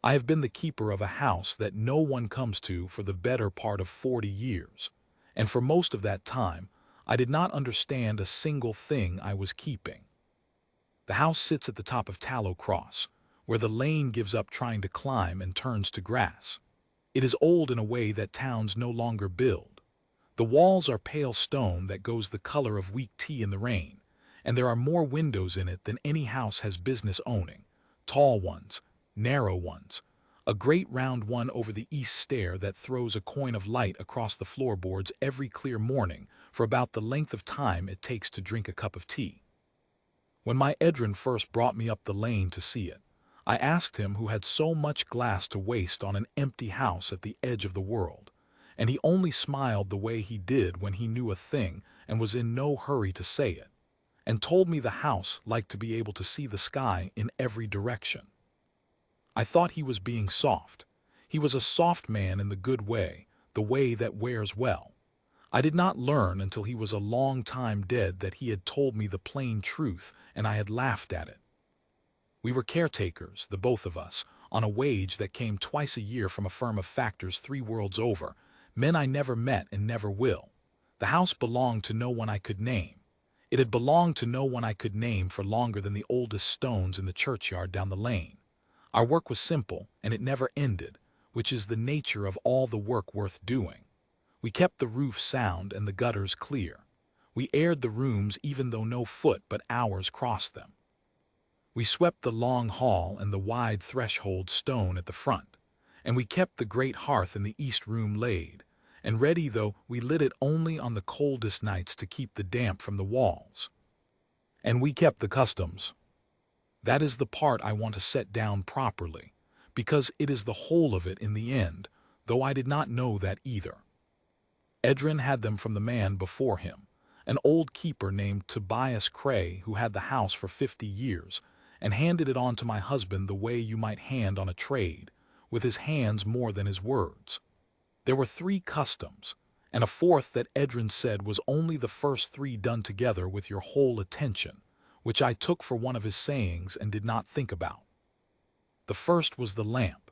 I have been the keeper of a house that no one comes to for the better part of 40 years, and for most of that time, I did not understand a single thing I was keeping. The house sits at the top of Tallow Cross, where the lane gives up trying to climb and turns to grass. It is old in a way that towns no longer build. The walls are pale stone that goes the color of weak tea in the rain, and there are more windows in it than any house has business owning. Tall ones, narrow ones, a great round one over the east stair that throws a coin of light across the floorboards every clear morning for about the length of time it takes to drink a cup of tea. When my Edrin first brought me up the lane to see it, I asked him who had so much glass to waste on an empty house at the edge of the world, and he only smiled the way he did when he knew a thing and was in no hurry to say it, and told me the house liked to be able to see the sky in every direction. I thought he was being soft. He was a soft man in the good way, the way that wears well. I did not learn until he was a long time dead that he had told me the plain truth, and I had laughed at it. We were caretakers, the both of us, on a wage that came twice a year from a firm of factors 3 worlds over, men I never met and never will. The house belonged to no one I could name. It had belonged to no one I could name for longer than the oldest stones in the churchyard down the lane. Our work was simple, and it never ended, which is the nature of all the work worth doing. We kept the roof sound and the gutters clear. We aired the rooms even though no foot but ours crossed them. We swept the long hall and the wide threshold stone at the front, and we kept the great hearth in the east room laid, and ready though we lit it only on the coldest nights to keep the damp from the walls. And we kept the customs. That is the part I want to set down properly, because it is the whole of it in the end, though I did not know that either. Edrin had them from the man before him, an old keeper named Tobias Cray who had the house for 50 years, and handed it on to my husband the way you might hand on a trade, with his hands more than his words. There were 3 customs, and a 4th that Edrin said was only the first 3 done together with your whole attention, which I took for one of his sayings and did not think about. The first was the lamp.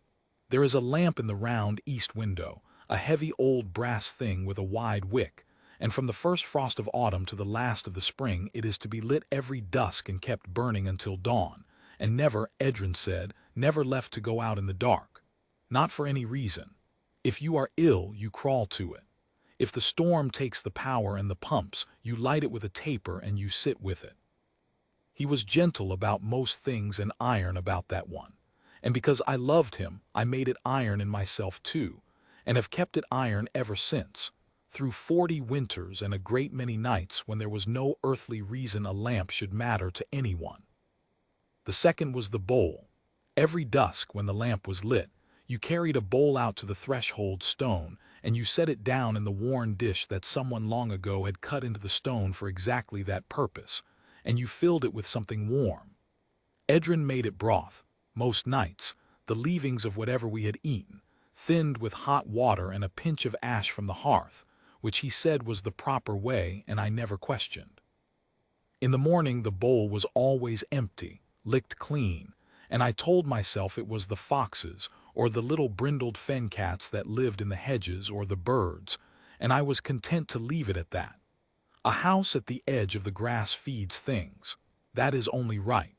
There is a lamp in the round east window, a heavy old brass thing with a wide wick, and from the first frost of autumn to the last of the spring it is to be lit every dusk and kept burning until dawn, and never, Edrin said, never left to go out in the dark. Not for any reason. If you are ill, you crawl to it. If the storm takes the power and the pumps, you light it with a taper and you sit with it. He was gentle about most things and iron about that one, and because I loved him, I made it iron in myself too, and have kept it iron ever since, through 40 winters and a great many nights when there was no earthly reason a lamp should matter to anyone. The second was the bowl. Every dusk when the lamp was lit, you carried a bowl out to the threshold stone, and you set it down in the worn dish that someone long ago had cut into the stone for exactly that purpose, and you filled it with something warm. Edrin made it broth, most nights, the leavings of whatever we had eaten, thinned with hot water and a pinch of ash from the hearth, which he said was the proper way and I never questioned. In the morning the bowl was always empty, licked clean, and I told myself it was the foxes or the little brindled fen cats that lived in the hedges or the birds, and I was content to leave it at that. A house at the edge of the grass feeds things. That is only right.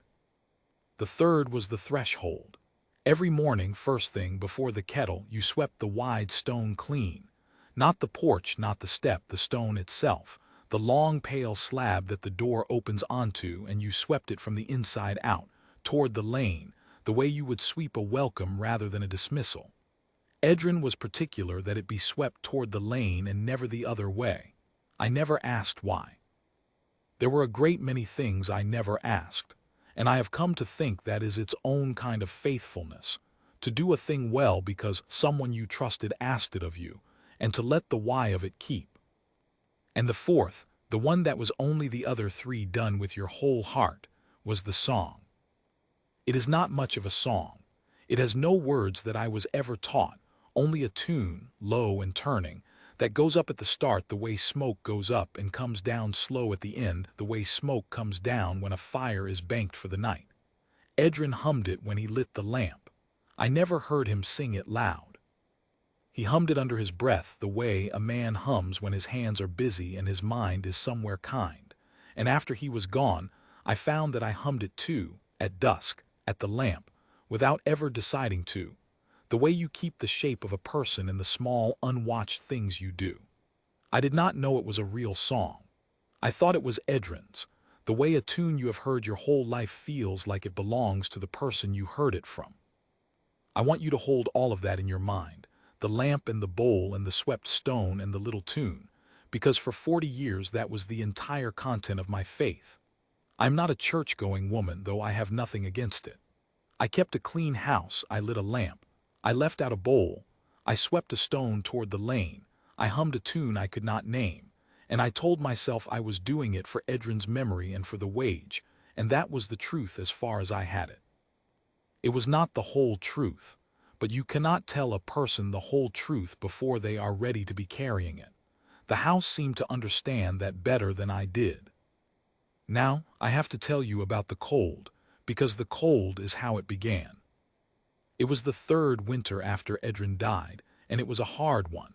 The third was the threshold. Every morning, first thing before the kettle, you swept the wide stone clean. Not the porch, not the step, the stone itself, the long pale slab that the door opens onto, and you swept it from the inside out, toward the lane, the way you would sweep a welcome rather than a dismissal. Edrin was particular that it be swept toward the lane and never the other way. I never asked why. There were a great many things I never asked, and I have come to think that is its own kind of faithfulness, to do a thing well because someone you trusted asked it of you, and to let the why of it keep. And the 4th, the one that was only the other 3 done with your whole heart, was the song. It is not much of a song. It has no words that I was ever taught, only a tune, low and turning, that goes up at the start the way smoke goes up and comes down slow at the end the way smoke comes down when a fire is banked for the night. Edrin hummed it when he lit the lamp. I never heard him sing it loud. He hummed it under his breath the way a man hums when his hands are busy and his mind is somewhere kind. And after he was gone, I found that I hummed it too, at dusk, at the lamp, without ever deciding to, the way you keep the shape of a person in the small, unwatched things you do. I did not know it was a real song. I thought it was Edrin's, the way a tune you have heard your whole life feels like it belongs to the person you heard it from. I want you to hold all of that in your mind, the lamp and the bowl and the swept stone and the little tune, because for 40 years that was the entire content of my faith. I'm not a church-going woman, though I have nothing against it. I kept a clean house, I lit a lamp, I left out a bowl, I swept a stone toward the lane, I hummed a tune I could not name, and I told myself I was doing it for Edrin's memory and for the wage, and that was the truth as far as I had it. It was not the whole truth, but you cannot tell a person the whole truth before they are ready to be carrying it. The house seemed to understand that better than I did. Now, I have to tell you about the cold, because the cold is how it began. It was the third winter after Edrin died, and it was a hard one.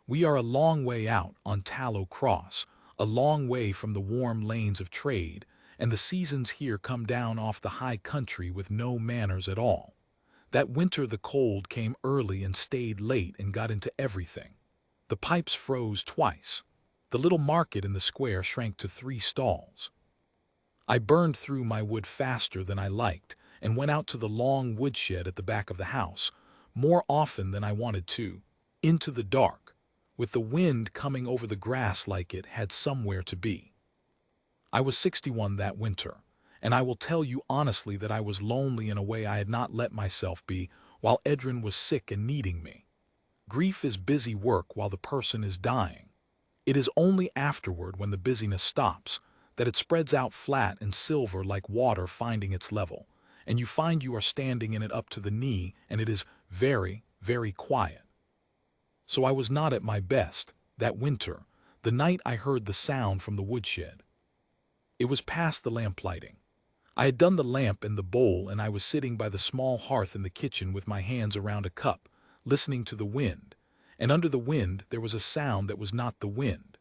We are a long way out on Tallow Cross, a long way from the warm lanes of trade, and the seasons here come down off the high country with no manners at all. That winter the cold came early and stayed late and got into everything. The pipes froze twice. The little market in the square shrank to 3 stalls. I burned through my wood faster than I liked and went out to the long woodshed at the back of the house, more often than I wanted to, into the dark, with the wind coming over the grass like it had somewhere to be. I was 61 that winter, and I will tell you honestly that I was lonely in a way I had not let myself be while Edrin was sick and needing me. Grief is busy work while the person is dying. It is only afterward, when the busyness stops, that it spreads out flat and silver like water finding its level, and you find you are standing in it up to the knee, and it is very, very quiet. So I was not at my best that winter, the night I heard the sound from the woodshed. It was past the lamp lighting. I had done the lamp and the bowl, and I was sitting by the small hearth in the kitchen with my hands around a cup, listening to the wind, and under the wind there was a sound that was not the wind.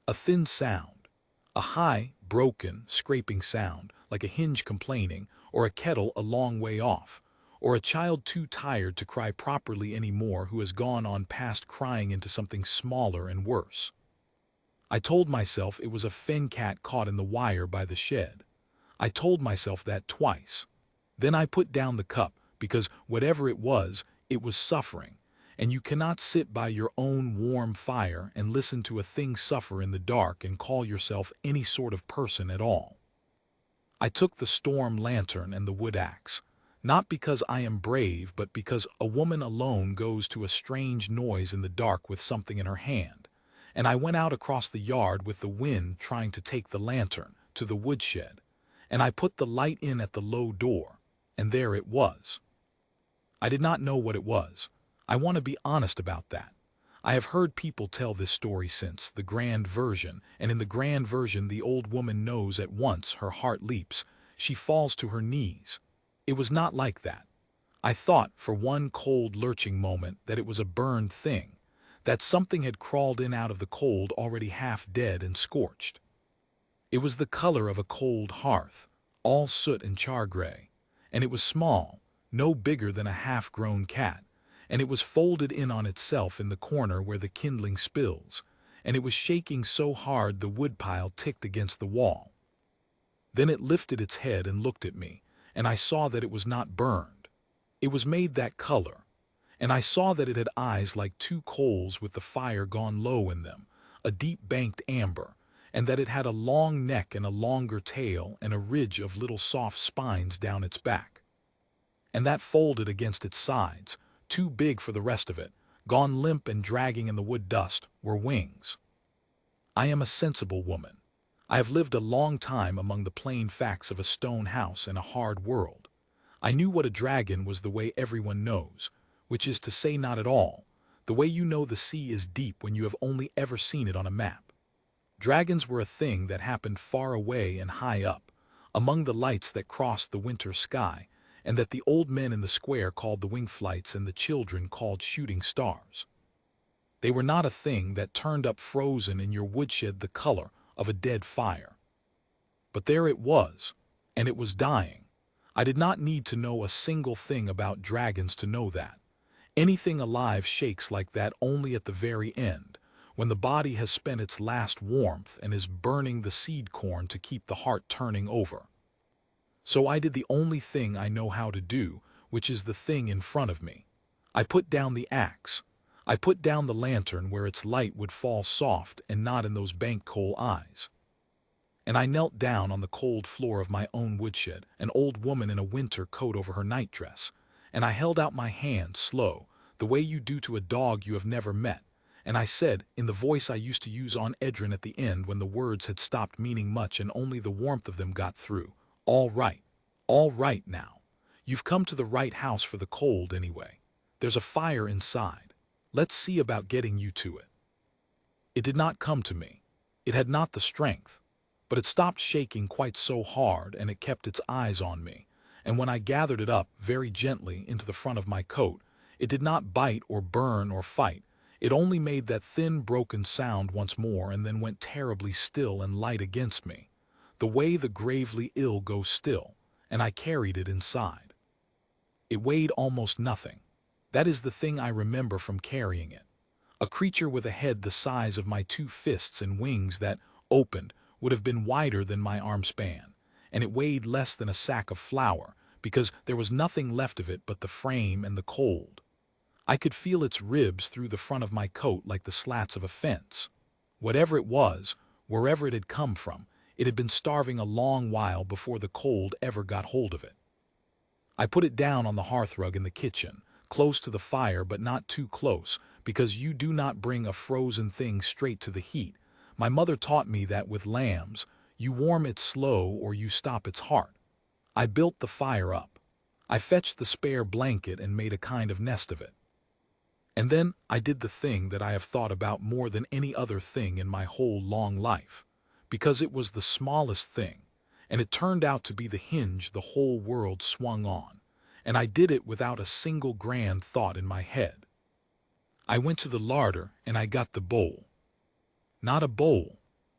A thin sound, a high, broken, scraping sound, like a hinge complaining, or a kettle a long way off, or a child too tired to cry properly anymore who has gone on past crying into something smaller and worse. I told myself it was a fen cat caught in the wire by the shed. I told myself that twice. Then I put down the cup, because whatever it was suffering, and you cannot sit by your own warm fire and listen to a thing suffer in the dark and call yourself any sort of person at all. I took the storm lantern and the wood axe, not because I am brave, but because a woman alone goes to a strange noise in the dark with something in her hand, and I went out across the yard with the wind trying to take the lantern to the woodshed, and I put the light in at the low door, and there it was. I did not know what it was. I want to be honest about that. I have heard people tell this story since, the grand version, and in the grand version the old woman knows at once, her heart leaps, she falls to her knees. It was not like that. I thought, for one cold lurching moment, that it was a burned thing, that something had crawled in out of the cold already half dead and scorched. It was the color of a cold hearth, all soot and char-gray, and it was small, no bigger than a half-grown cat, and it was folded in on itself in the corner where the kindling spills, and it was shaking so hard the woodpile ticked against the wall. Then it lifted its head and looked at me, and I saw that it was not burned. It was made that color, and I saw that it had eyes like 2 coals with the fire gone low in them, a deep banked amber, and that it had a long neck and a longer tail and a ridge of little soft spines down its back. And that folded against its sides, too big for the rest of it, gone limp and dragging in the wood dust, were wings. I am a sensible woman. I have lived a long time among the plain facts of a stone house in a hard world. I knew what a dragon was the way everyone knows, which is to say not at all, the way you know the sea is deep when you have only ever seen it on a map. Dragons were a thing that happened far away and high up, among the lights that crossed the winter sky, and that the old men in the square called the wing flights and the children called shooting stars. They were not a thing that turned up frozen in your woodshed the color of a dead fire. But there it was, and it was dying. I did not need to know a single thing about dragons to know that. Anything alive shakes like that only at the very end, when the body has spent its last warmth and is burning the seed corn to keep the heart turning over. So I did the only thing I know how to do, which is the thing in front of me. I put down the axe. I put down the lantern where its light would fall soft and not in those bank coal eyes. And I knelt down on the cold floor of my own woodshed, an old woman in a winter coat over her nightdress, and I held out my hand slow, the way you do to a dog you have never met, and I said, in the voice I used to use on Edrin at the end when the words had stopped meaning much and only the warmth of them got through, all right now. You've come to the right house for the cold anyway. There's a fire inside. Let's see about getting you to it. It did not come to me. It had not the strength. But it stopped shaking quite so hard, and it kept its eyes on me, and when I gathered it up very gently into the front of my coat, it did not bite or burn or fight. It only made that thin broken sound once more and then went terribly still and light against me, the way the gravely ill go still, and I carried it inside. It weighed almost nothing. That is the thing I remember from carrying it. A creature with a head the size of my 2 fists and wings that, opened, would have been wider than my arm span, and it weighed less than a sack of flour, because there was nothing left of it but the frame and the cold. I could feel its ribs through the front of my coat like the slats of a fence. Whatever it was, wherever it had come from, it had been starving a long while before the cold ever got hold of it. I put it down on the hearthrug in the kitchen, close to the fire but not too close, because you do not bring a frozen thing straight to the heat. My mother taught me that with lambs, you warm it slow or you stop its heart. I built the fire up. I fetched the spare blanket and made a kind of nest of it. And then I did the thing that I have thought about more than any other thing in my whole long life, because it was the smallest thing, and it turned out to be the hinge the whole world swung on, and I did it without a single grand thought in my head. I went to the larder and I got the bowl. Not a bowl,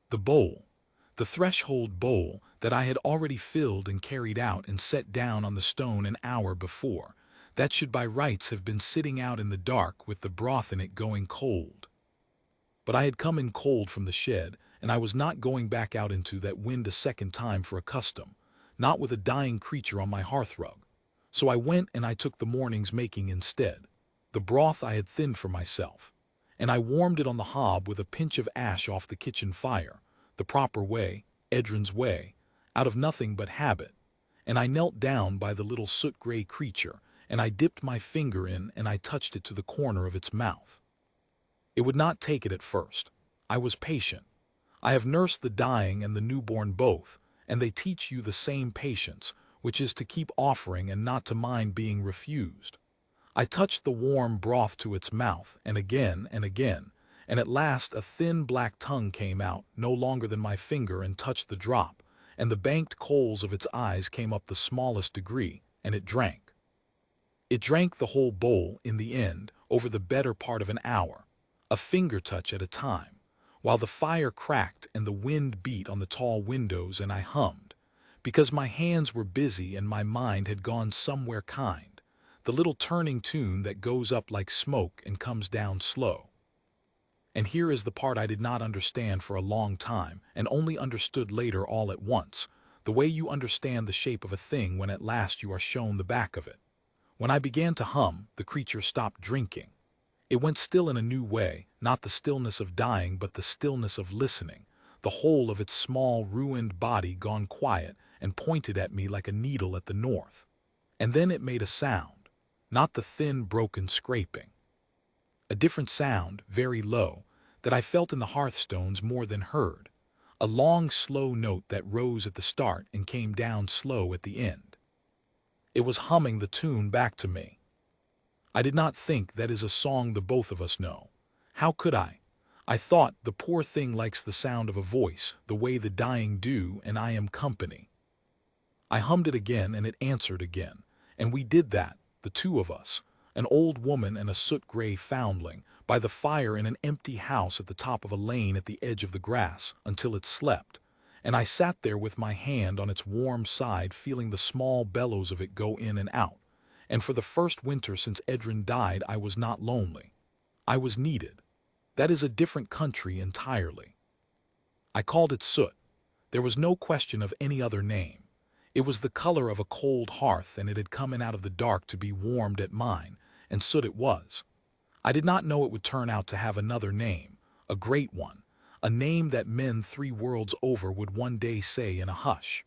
the threshold bowl that I had already filled and carried out and set down on the stone an hour before, that should by rights have been sitting out in the dark with the broth in it going cold. But I had come in cold from the shed, and I was not going back out into that wind a second time for a custom, not with a dying creature on my hearthrug. So I went and I took the morning's making instead, the broth I had thinned for myself, and I warmed it on the hob with a pinch of ash off the kitchen fire, the proper way, Edrin's way, out of nothing but habit, and I knelt down by the little soot-grey creature, and I dipped my finger in and I touched it to the corner of its mouth. It would not take it at first. I was patient. I have nursed the dying and the newborn both, and they teach you the same patience, which is to keep offering and not to mind being refused. I touched the warm broth to its mouth, and again, and at last a thin black tongue came out, no longer than my finger, and touched the drop, and the banked coals of its eyes came up the smallest degree, and it drank. It drank the whole bowl, in the end, over the better part of an hour, a finger touch at a time, while the fire cracked and the wind beat on the tall windows, and I hummed, because my hands were busy and my mind had gone somewhere kind, the little turning tune that goes up like smoke and comes down slow. And here is the part I did not understand for a long time, and only understood later all at once, the way you understand the shape of a thing when at last you are shown the back of it. When I began to hum, the creature stopped drinking. It went still in a new way, not the stillness of dying but the stillness of listening, the whole of its small ruined body gone quiet and pointed at me like a needle at the north. And then it made a sound. Not the thin, broken scraping. A different sound, very low, that I felt in the hearthstones more than heard. A long, slow note that rose at the start and came down slow at the end. It was humming the tune back to me. I did not think that is a song the both of us know. How could I? I thought the poor thing likes the sound of a voice, the way the dying do, and I am company. I hummed it again and it answered again, And we did that, the two of us, an old woman and a soot-grey foundling, by the fire in an empty house at the top of a lane at the edge of the grass, until it slept. And I sat there with my hand on its warm side, feeling the small bellows of it go in and out. And for the first winter since Edrin died, I was not lonely. I was needed. That is a different country entirely. I called it soot. There was no question of any other name. It was the color of a cold hearth, and it had come in out of the dark to be warmed at mine, and soot it was. I did not know it would turn out to have another name, a great one, a name that men 3 worlds over would one day say in a hush.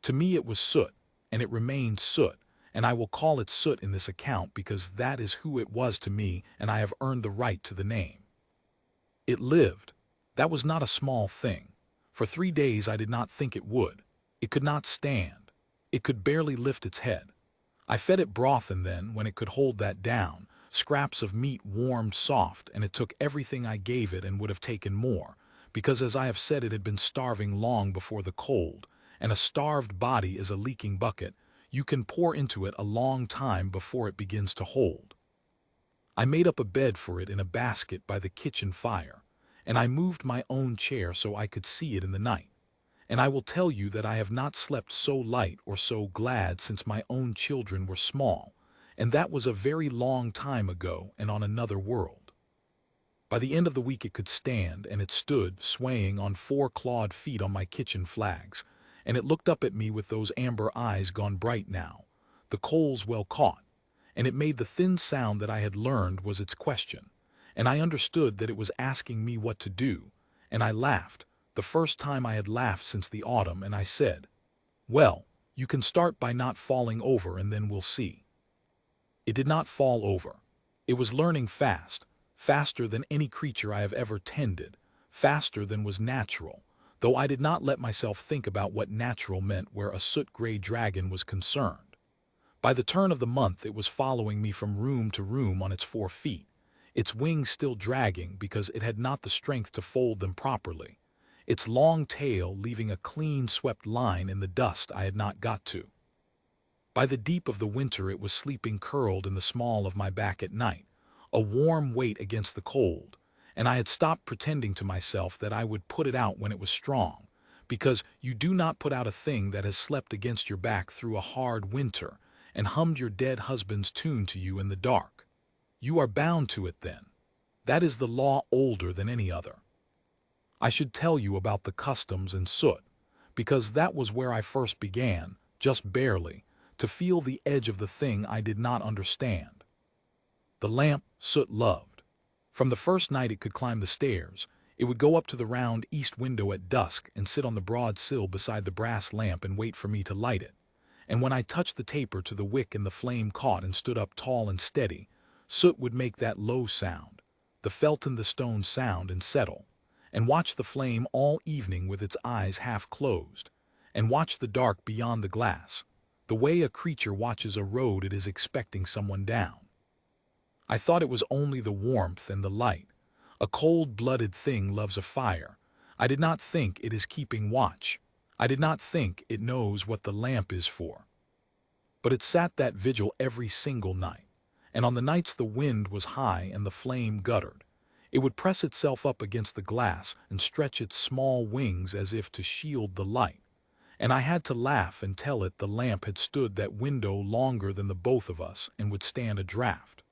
To me it was soot, and it remained soot, and I will call it soot in this account because that is who it was to me, and I have earned the right to the name. It lived. That was not a small thing. For 3 days I did not think it would. It could not stand. It could barely lift its head. I fed it broth, and then, when it could hold that down, scraps of meat warmed soft, and it took everything I gave it and would have taken more, because as I have said, it had been starving long before the cold, and a starved body is a leaking bucket. You can pour into it a long time before it begins to hold. I made up a bed for it in a basket by the kitchen fire, and I moved my own chair so I could see it in the night. And I will tell you that I have not slept so light or so glad since my own children were small, and that was a very long time ago and on another world. By the end of the week it could stand, and it stood swaying on 4 clawed feet on my kitchen flags, and it looked up at me with those amber eyes gone bright now, the coals well caught, and it made the thin sound that I had learned was its question, and I understood that it was asking me what to do, and I laughed, the first time I had laughed since the autumn, and I said, "Well, you can start by not falling over, and then we'll see." It did not fall over. It was learning fast, faster than any creature I have ever tended, faster than was natural, though I did not let myself think about what natural meant where a soot-grey dragon was concerned. By the turn of the month it was following me from room to room on its 4 feet, its wings still dragging because it had not the strength to fold them properly, its long tail leaving a clean-swept line in the dust I had not got to. By the deep of the winter it was sleeping curled in the small of my back at night, a warm weight against the cold, and I had stopped pretending to myself that I would put it out when it was strong, because you do not put out a thing that has slept against your back through a hard winter and hummed your dead husband's tune to you in the dark. You are bound to it then. That is the law older than any other. I should tell you about the customs and soot, because that was where I first began, just barely, to feel the edge of the thing I did not understand. The lamp soot loved. From the first night it could climb the stairs, it would go up to the round east window at dusk and sit on the broad sill beside the brass lamp and wait for me to light it. And when I touched the taper to the wick and the flame caught and stood up tall and steady, soot would make that low sound, the felt in the stone sound, and settle, and watch the flame all evening with its eyes half closed, and watch the dark beyond the glass, the way a creature watches a road it is expecting someone down. I thought it was only the warmth and the light. A cold-blooded thing loves a fire. I did not think it is keeping watch. I did not think it knows what the lamp is for. But it sat that vigil every single night, and on the nights the wind was high and the flame guttered, it would press itself up against the glass and stretch its small wings as if to shield the light, and I had to laugh and tell it the lamp had stood that window longer than the both of us and would stand a draught.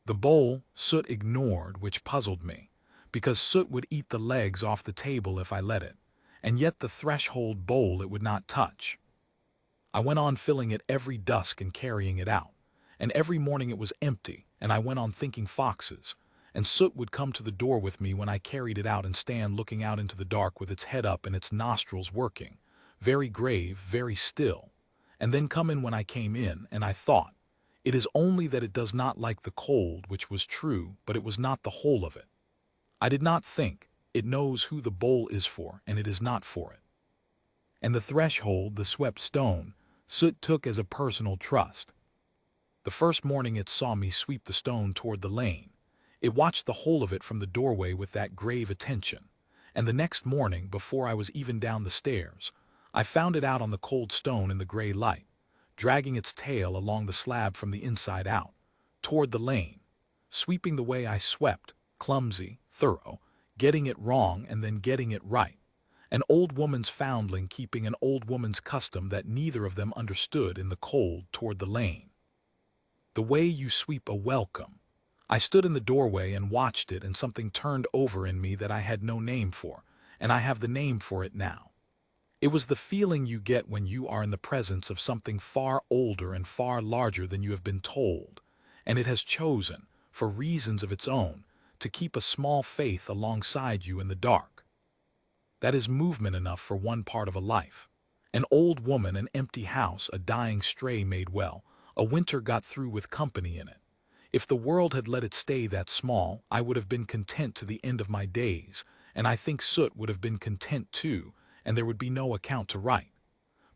The bowl soot ignored, which puzzled me, because soot would eat the legs off the table if I let it, and yet the threshold bowl it would not touch. I went on filling it every dusk and carrying it out, and every morning it was empty, and I went on thinking foxes, and soot would come to the door with me when I carried it out and stand looking out into the dark with its head up and its nostrils working, very grave, very still, and then come in when I came in, and I thought, it is only that it does not like the cold, which was true, but it was not the whole of it. I did not think, it knows who the bowl is for, and it is not for it. And the threshold, the swept stone, soot took as a personal trust. The first morning it saw me sweep the stone toward the lane. It watched the whole of it from the doorway with that grave attention, and the next morning, before I was even down the stairs, I found it out on the cold stone in the gray light, dragging its tail along the slab from the inside out, toward the lane, sweeping the way I swept, clumsy, thorough, getting it wrong and then getting it right. An old woman's foundling keeping an old woman's custom that neither of them understood in the cold toward the lane. The way you sweep a welcome. I stood in the doorway and watched it, and something turned over in me that I had no name for, and I have the name for it now. It was the feeling you get when you are in the presence of something far older and far larger than you have been told, and it has chosen, for reasons of its own, to keep a small faith alongside you in the dark. That is movement enough for one part of a life. An old woman, an empty house, a dying stray made well, a winter got through with company in it. If the world had let it stay that small, I would have been content to the end of my days, and I think Soot would have been content too, and there would be no account to write.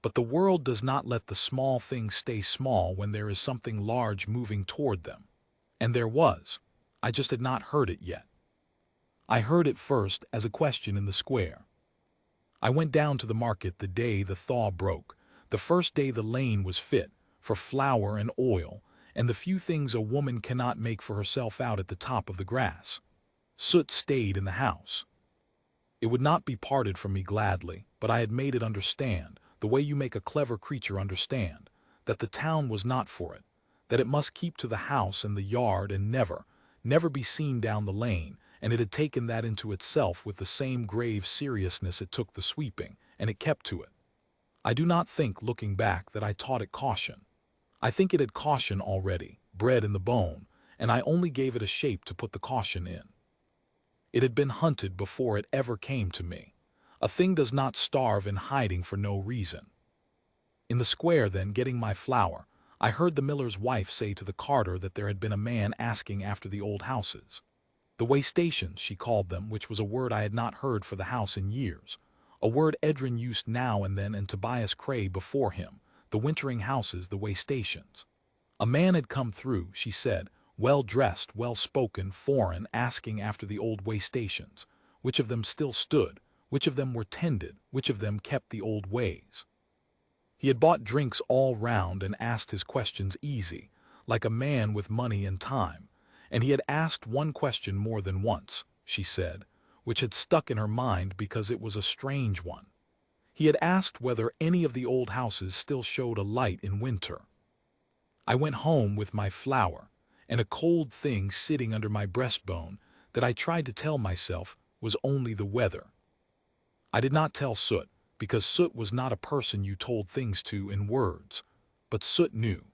But the world does not let the small things stay small when there is something large moving toward them. And there was. I just had not heard it yet. I heard it first as a question in the square. I went down to the market the day the thaw broke, the first day the lane was fit for flour and oil, and the few things a woman cannot make for herself out at the top of the grass. Soot stayed in the house. It would not be parted from me gladly, but I had made it understand, the way you make a clever creature understand, that the town was not for it, that it must keep to the house and the yard and never be seen down the lane, and it had taken that into itself with the same grave seriousness it took the sweeping, and it kept to it. I do not think, looking back, that I taught it caution. I think it had caution already, bred in the bone, and I only gave it a shape to put the caution in. It had been hunted before it ever came to me. A thing does not starve in hiding for no reason. In the square, then, getting my flour, I heard the miller's wife say to the carter that there had been a man asking after the old houses. The waystations, she called them, which was a word I had not heard for the house in years, a word Edrin used now and then and Tobias Cray before him, the wintering houses, the waystations. A man had come through, she said, well-dressed, well-spoken, foreign, asking after the old waystations, which of them still stood, which of them were tended, which of them kept the old ways. He had bought drinks all round and asked his questions easy, like a man with money and time, and he had asked one question more than once, she said, which had stuck in her mind because it was a strange one. He had asked whether any of the old houses still showed a light in winter. I went home with my flour, and a cold thing sitting under my breastbone that I tried to tell myself was only the weather. I did not tell Soot, because Soot was not a person you told things to in words, but Soot knew.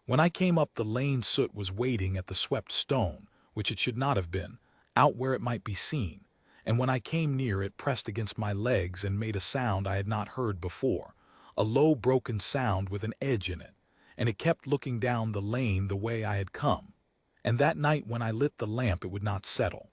When I came up the lane, Soot was waiting at the swept stone, which it should not have been, out where it might be seen, and when I came near it pressed against my legs and made a sound I had not heard before, a low broken sound with an edge in it, and it kept looking down the lane the way I had come, and that night when I lit the lamp it would not settle.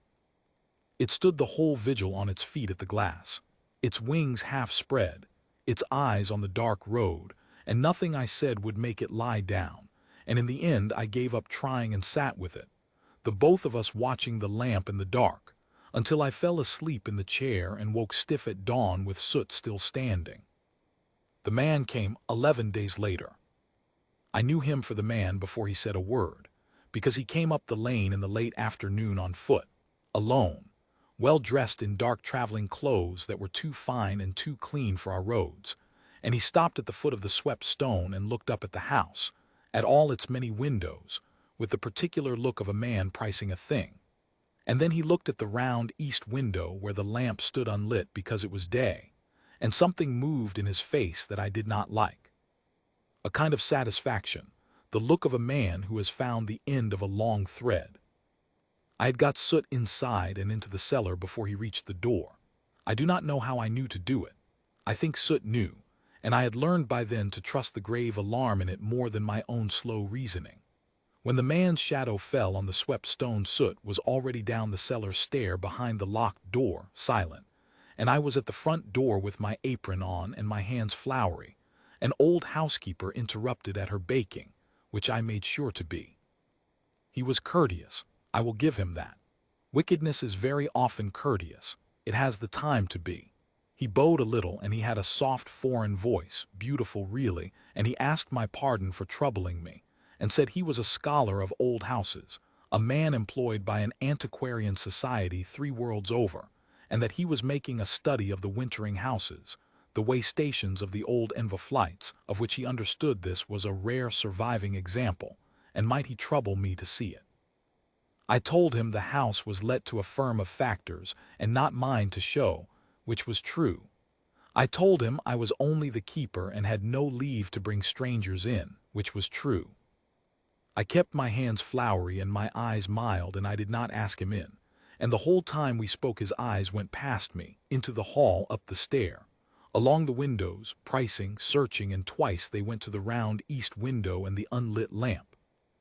It stood the whole vigil on its feet at the glass, its wings half spread, its eyes on the dark road, and nothing I said would make it lie down, and in the end I gave up trying and sat with it, the both of us watching the lamp in the dark, until I fell asleep in the chair and woke stiff at dawn with Soot still standing. The man came 11 days later. I knew him for the man before he said a word, because he came up the lane in the late afternoon on foot, alone, well dressed in dark traveling clothes that were too fine and too clean for our roads, and he stopped at the foot of the swept stone and looked up at the house, at all its many windows, with the particular look of a man pricing a thing. And then he looked at the round east window where the lamp stood unlit because it was day, and something moved in his face that I did not like. A kind of satisfaction, the look of a man who has found the end of a long thread. I had got Soot inside and into the cellar before he reached the door. I do not know how I knew to do it. I think Soot knew, and I had learned by then to trust the grave alarm in it more than my own slow reasoning. When the man's shadow fell on the swept stone, Soot was already down the cellar stair behind the locked door, silent, and I was at the front door with my apron on and my hands floury, an old housekeeper interrupted at her baking, which I made sure to be. He was courteous, I will give him that. Wickedness is very often courteous, it has the time to be. He bowed a little, and he had a soft foreign voice, beautiful really, and he asked my pardon for troubling me, and said he was a scholar of old houses, a man employed by an antiquarian society 3 worlds over, and that he was making a study of the wintering houses, the way stations of the old Enva flights, of which he understood this was a rare surviving example, and might he trouble me to see it. I told him the house was let to a firm of factors, and not mine to show, which was true. I told him I was only the keeper and had no leave to bring strangers in, which was true. I kept my hands flowery and my eyes mild, and I did not ask him in, and the whole time we spoke his eyes went past me, into the hall, up the stair, along the windows, pricing, searching, and twice they went to the round east window and the unlit lamp.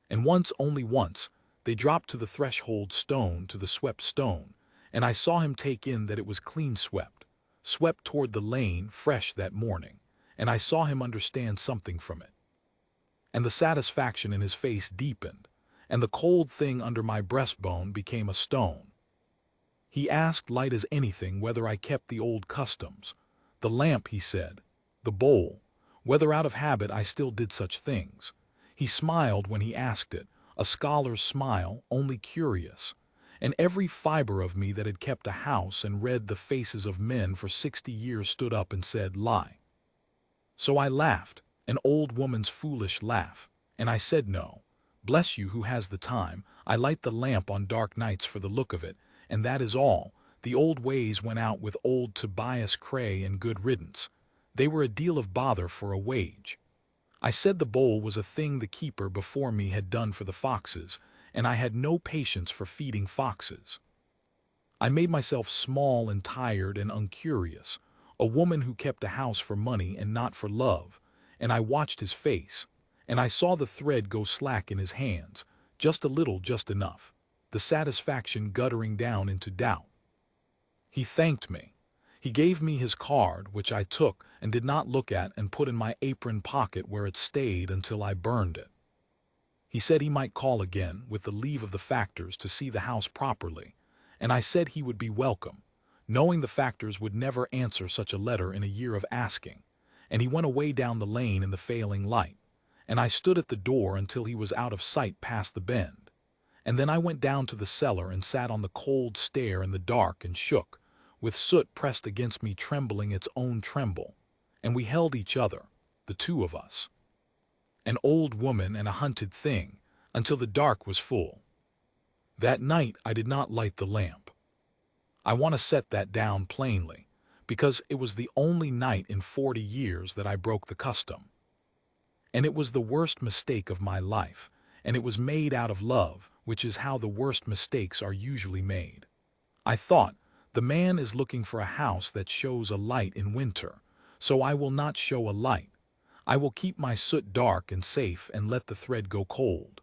And once, only once, they dropped to the threshold stone, to the swept stone, and I saw him take in that it was clean swept, swept toward the lane, fresh that morning, and I saw him understand something from it. And the satisfaction in his face deepened, and the cold thing under my breastbone became a stone. He asked, light as anything, whether I kept the old customs. The lamp, he said, the bowl, whether out of habit I still did such things. He smiled when he asked it, a scholar's smile, only curious, and every fiber of me that had kept a house and read the faces of men for 60 years stood up and said, lie. So I laughed, an old woman's foolish laugh, and I said, no, bless you who has the time, I light the lamp on dark nights for the look of it, and that is all. The old ways went out with old Tobias Cray and good riddance. They were a deal of bother for a wage. I said the bowl was a thing the keeper before me had done for the foxes, and I had no patience for feeding foxes. I made myself small and tired and uncurious, a woman who kept a house for money and not for love, and I watched his face, and I saw the thread go slack in his hands, just a little, just enough, the satisfaction guttering down into doubt. He thanked me. He gave me his card, which I took and did not look at and put in my apron pocket where it stayed until I burned it. He said he might call again, with the leave of the factors, to see the house properly, and I said he would be welcome, knowing the factors would never answer such a letter in a year of asking, and he went away down the lane in the failing light, and I stood at the door until he was out of sight past the bend, and then I went down to the cellar and sat on the cold stair in the dark and shook, with soot pressed against me trembling its own tremble, and we held each other, the two of us, an old woman and a hunted thing, until the dark was full. That night I did not light the lamp. I want to set that down plainly, because it was the only night in 40 years that I broke the custom. And it was the worst mistake of my life, and it was made out of love, which is how the worst mistakes are usually made. I thought, the man is looking for a house that shows a light in winter, so I will not show a light. I will keep my soot dark and safe and let the thread go cold.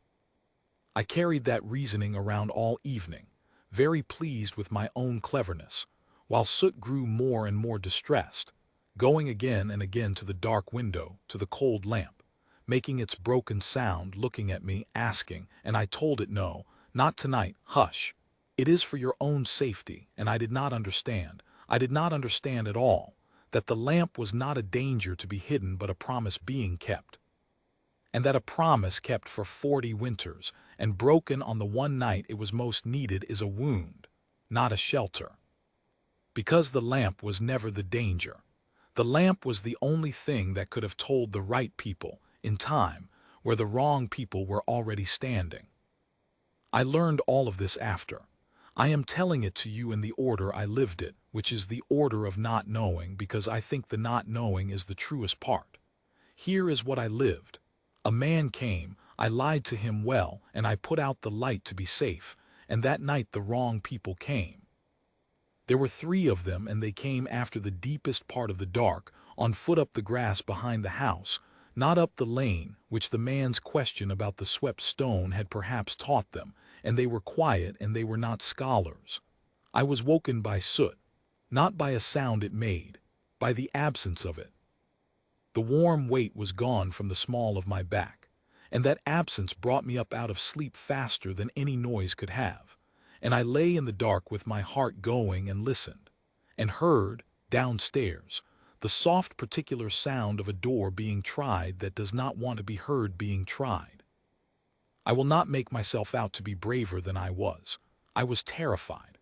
I carried that reasoning around all evening, very pleased with my own cleverness, while soot grew more and more distressed, going again and again to the dark window, to the cold lamp, making its broken sound, looking at me, asking, and I told it no, not tonight, hush. It is for your own safety, and I did not understand at all, that the lamp was not a danger to be hidden but a promise being kept. And that a promise kept for 40 winters, and broken on the one night it was most needed, is a wound, not a shelter. Because the lamp was never the danger. The lamp was the only thing that could have told the right people, in time, where the wrong people were already standing. I learned all of this after. I am telling it to you in the order I lived it, which is the order of not knowing, because I think the not knowing is the truest part. Here is what I lived. A man came, I lied to him well, and I put out the light to be safe, and that night the wrong people came. There were 3 of them, and they came after the deepest part of the dark, on foot up the grass behind the house, not up the lane, which the man's question about the swept stone had perhaps taught them, and they were quiet and they were not scholars. I was woken by soot, not by a sound it made, by the absence of it. The warm weight was gone from the small of my back, and that absence brought me up out of sleep faster than any noise could have, and I lay in the dark with my heart going and listened, and heard, downstairs, the soft particular sound of a door being tried that does not want to be heard being tried. I will not make myself out to be braver than I was. I was terrified.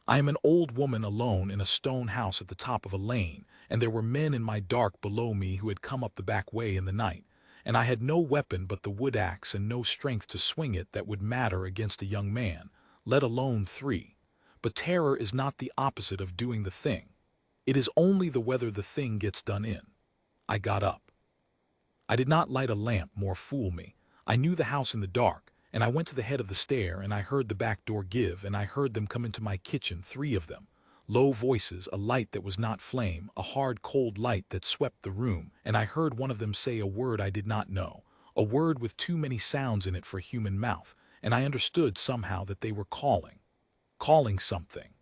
I am an old woman alone in a stone house at the top of a lane, and there were men in my dark below me who had come up the back way in the night, and I had no weapon but the wood axe and no strength to swing it that would matter against a young man, let alone 3. But terror is not the opposite of doing the thing. It is only the whether the thing gets done in. I got up. I did not light a lamp nor fool me. I knew the house in the dark, and I went to the head of the stair, and I heard the back door give, and I heard them come into my kitchen, 3 of them. Low voices, a light that was not flame, a hard cold light that swept the room, and I heard one of them say a word I did not know, a word with too many sounds in it for human mouth, and I understood somehow that they were calling something,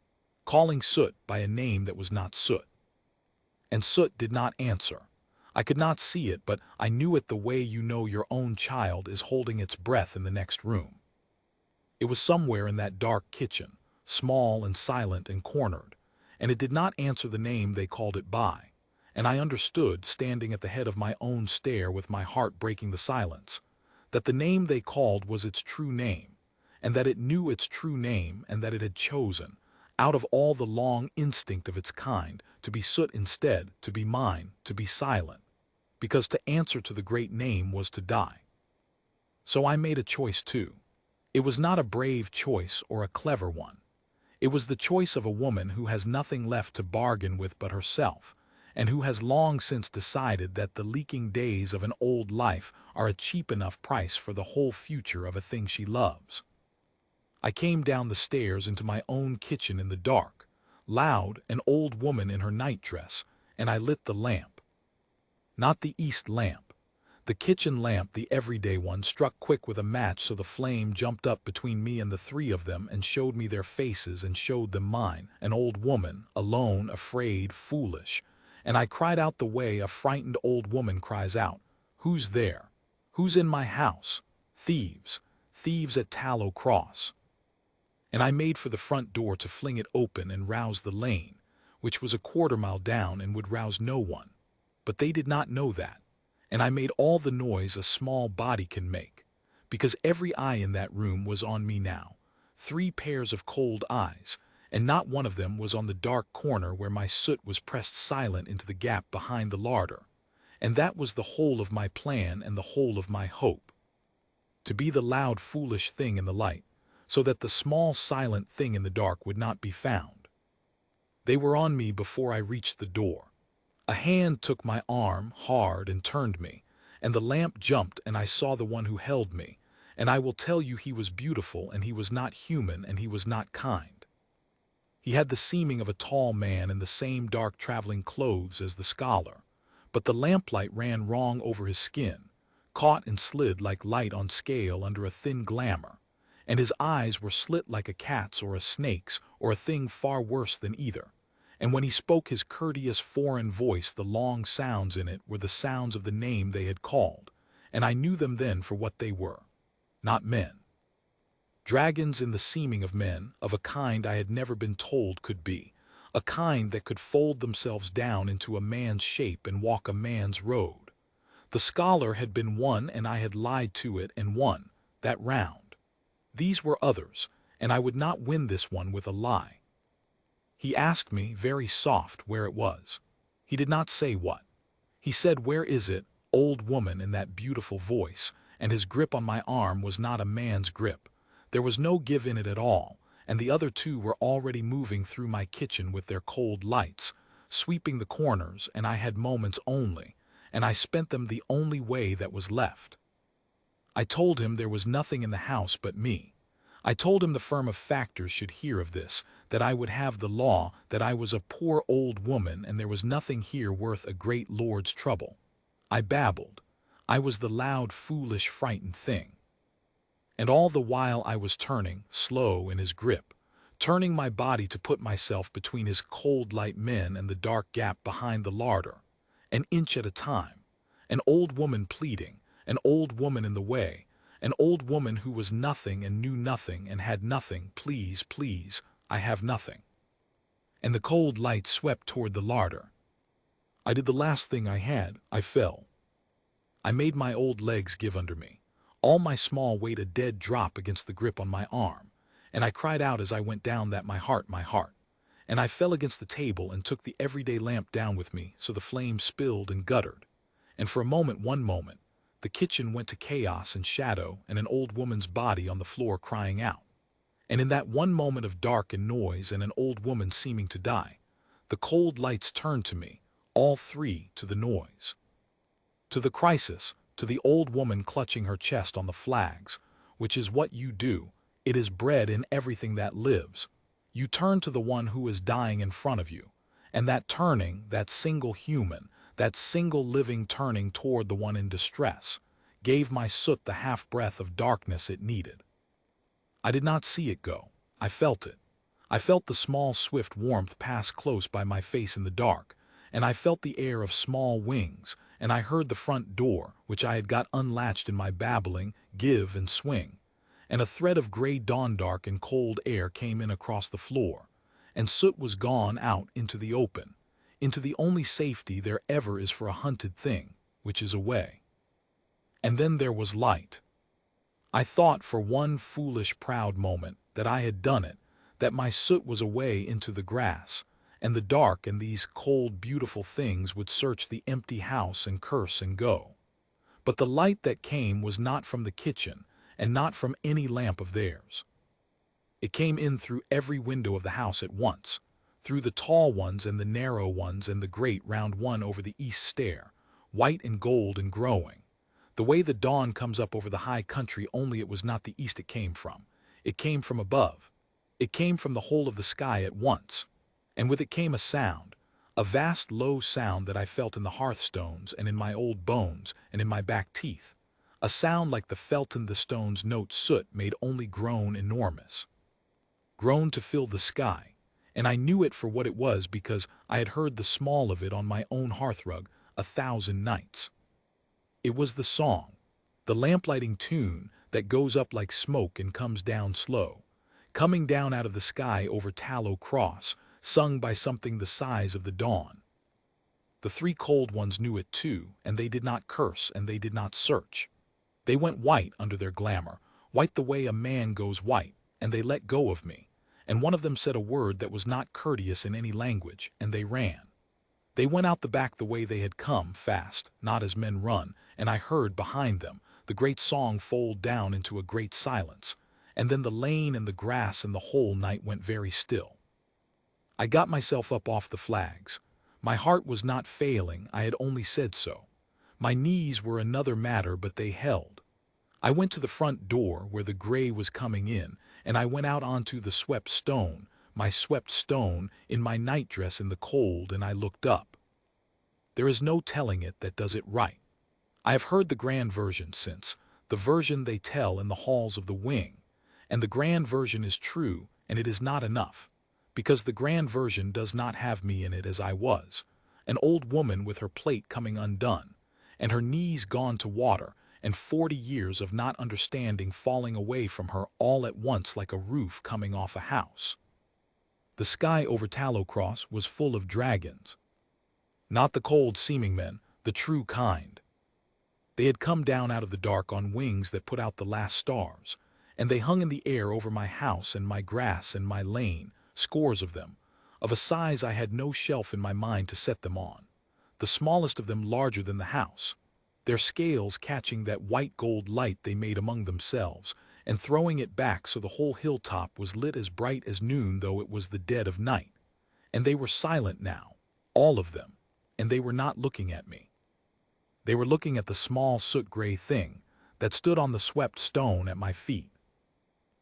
calling Soot by a name that was not Soot. And Soot did not answer. I could not see it, but I knew it the way you know your own child is holding its breath in the next room. It was somewhere in that dark kitchen, small and silent and cornered, and it did not answer the name they called it by, and I understood, standing at the head of my own stair with my heart breaking the silence, that the name they called was its true name, and that it knew its true name, and that it had chosen, out of all the long instinct of its kind, to be Soot instead, to be mine, to be silent, because to answer to the great name was to die. So I made a choice too. It was not a brave choice or a clever one. It was the choice of a woman who has nothing left to bargain with but herself, and who has long since decided that the leaking days of an old life are a cheap enough price for the whole future of a thing she loves. I came down the stairs into my own kitchen in the dark, loud, an old woman in her nightdress, and I lit the lamp. Not the east lamp. The kitchen lamp, the everyday one, struck quick with a match, so the flame jumped up between me and the 3 of them and showed me their faces and showed them mine, an old woman, alone, afraid, foolish. And I cried out the way a frightened old woman cries out, "Who's there? Who's in my house? Thieves! Thieves at Tallow Cross!" And I made for the front door to fling it open and rouse the lane, which was a 1/4 mile down and would rouse no one. But they did not know that, and I made all the noise a small body can make, because every eye in that room was on me now, 3 pairs of cold eyes, and not one of them was on the dark corner where my Soot was pressed silent into the gap behind the larder. And that was the whole of my plan and the whole of my hope. To be the loud foolish thing in the light, so that the small silent thing in the dark would not be found. They were on me before I reached the door. A hand took my arm hard and turned me, and the lamp jumped and I saw the one who held me, and I will tell you he was beautiful, and he was not human, and he was not kind. He had the seeming of a tall man in the same dark traveling clothes as the scholar, but the lamplight ran wrong over his skin, caught and slid like light on scale under a thin glamour, and his eyes were slit like a cat's or a snake's or a thing far worse than either. And when he spoke his courteous foreign voice, the long sounds in it were the sounds of the name they had called, and I knew them then for what they were, not men. Dragons in the seeming of men, of a kind I had never been told could be, a kind that could fold themselves down into a man's shape and walk a man's road. The scholar had been one, and I had lied to it and won, that round. These were others, and I would not win this one with a lie. He asked me, very soft, where it was. He did not say what. He said, "Where is it, old woman," in that beautiful voice, and his grip on my arm was not a man's grip. There was no give in it at all, and the other 2 were already moving through my kitchen with their cold lights, sweeping the corners, and I had moments only, and I spent them the only way that was left. I told him there was nothing in the house but me. I told him the firm of factors should hear of this, that I would have the law, that I was a poor old woman, and there was nothing here worth a great lord's trouble. I babbled. I was the loud, foolish, frightened thing. And all the while I was turning, slow in his grip, turning my body to put myself between his cold light men and the dark gap behind the larder, an inch at a time, an old woman pleading, an old woman in the way, an old woman who was nothing and knew nothing and had nothing. "Please, please, I have nothing." and the cold light swept toward the larder. I did the last thing I had. I fell. I made my old legs give under me. All my small weight a dead drop against the grip on my arm, and I cried out as I went down that my heart. And I fell against the table and took the everyday lamp down with me, so the flame spilled and guttered. And for one moment, the kitchen went to chaos and shadow and an old woman's body on the floor crying out. And in that one moment of dark and noise and an old woman seeming to die, the cold lights turned to me, all three, to the noise, to the crisis, to the old woman clutching her chest on the flags, which is what you do. It is bred in everything that lives. You turn to the one who is dying in front of you, and that turning, that single human, that single living turning toward the one in distress, gave my soot the half-breath of darkness it needed. I did not see it go. I felt it. I felt the small, swift warmth pass close by my face in the dark, and I felt the air of small wings, and I heard the front door, which I had got unlatched in my babbling, give and swing. And a thread of gray dawn dark and cold air came in across the floor, and soot was gone out into the open, into the only safety there ever is for a hunted thing, which is away. And then there was light. I thought for one foolish proud moment that I had done it, that my soot was away into the grass, and the dark and these cold beautiful things would search the empty house and curse and go. But the light that came was not from the kitchen, and not from any lamp of theirs. It came in through every window of the house at once, through the tall ones and the narrow ones and the great round one over the east stair, white and gold and growing. The way the dawn comes up over the high country, only it was not the east it came from. It came from above. It came from the whole of the sky at once. And with it came a sound, a vast low sound that I felt in the hearthstones and in my old bones and in my back teeth. A sound like the felt in the stone's note soot made only groan enormous. Groan to fill the sky, and I knew it for what it was because I had heard the small of it on my own hearthrug 1,000 nights. It was the song, the lamplighting tune that goes up like smoke and comes down slow, coming down out of the sky over Tallow Cross, sung by something the size of the dawn. The three cold ones knew it too, and they did not curse and they did not search. They went white under their glamour, white the way a man goes white, and they let go of me, and one of them said a word that was not courteous in any language, and they ran. They went out the back the way they had come, fast, not as men run, and I heard behind them the great song fold down into a great silence, and then the lane and the grass and the whole night went very still. I got myself up off the flags. My heart was not failing, I had only said so. My knees were another matter, but they held. I went to the front door where the gray was coming in, and I went out onto the swept stone, my swept stone, in my nightdress in the cold, and I looked up. There is no telling it that does it right. I have heard the grand version since, the version they tell in the halls of the wing, and the grand version is true, and it is not enough, because the grand version does not have me in it as I was, an old woman with her plate coming undone, and her knees gone to water, and 40 years of not understanding falling away from her all at once like a roof coming off a house. The sky over Tallow Cross was full of dragons. Not the cold-seeming men, the true kind. They had come down out of the dark on wings that put out the last stars, and they hung in the air over my house and my grass and my lane, scores of them, of a size I had no shelf in my mind to set them on, the smallest of them larger than the house, their scales catching that white gold light they made among themselves, and throwing it back so the whole hilltop was lit as bright as noon though it was the dead of night. And they were silent now, all of them, and they were not looking at me. They were looking at the small soot-gray thing that stood on the swept stone at my feet.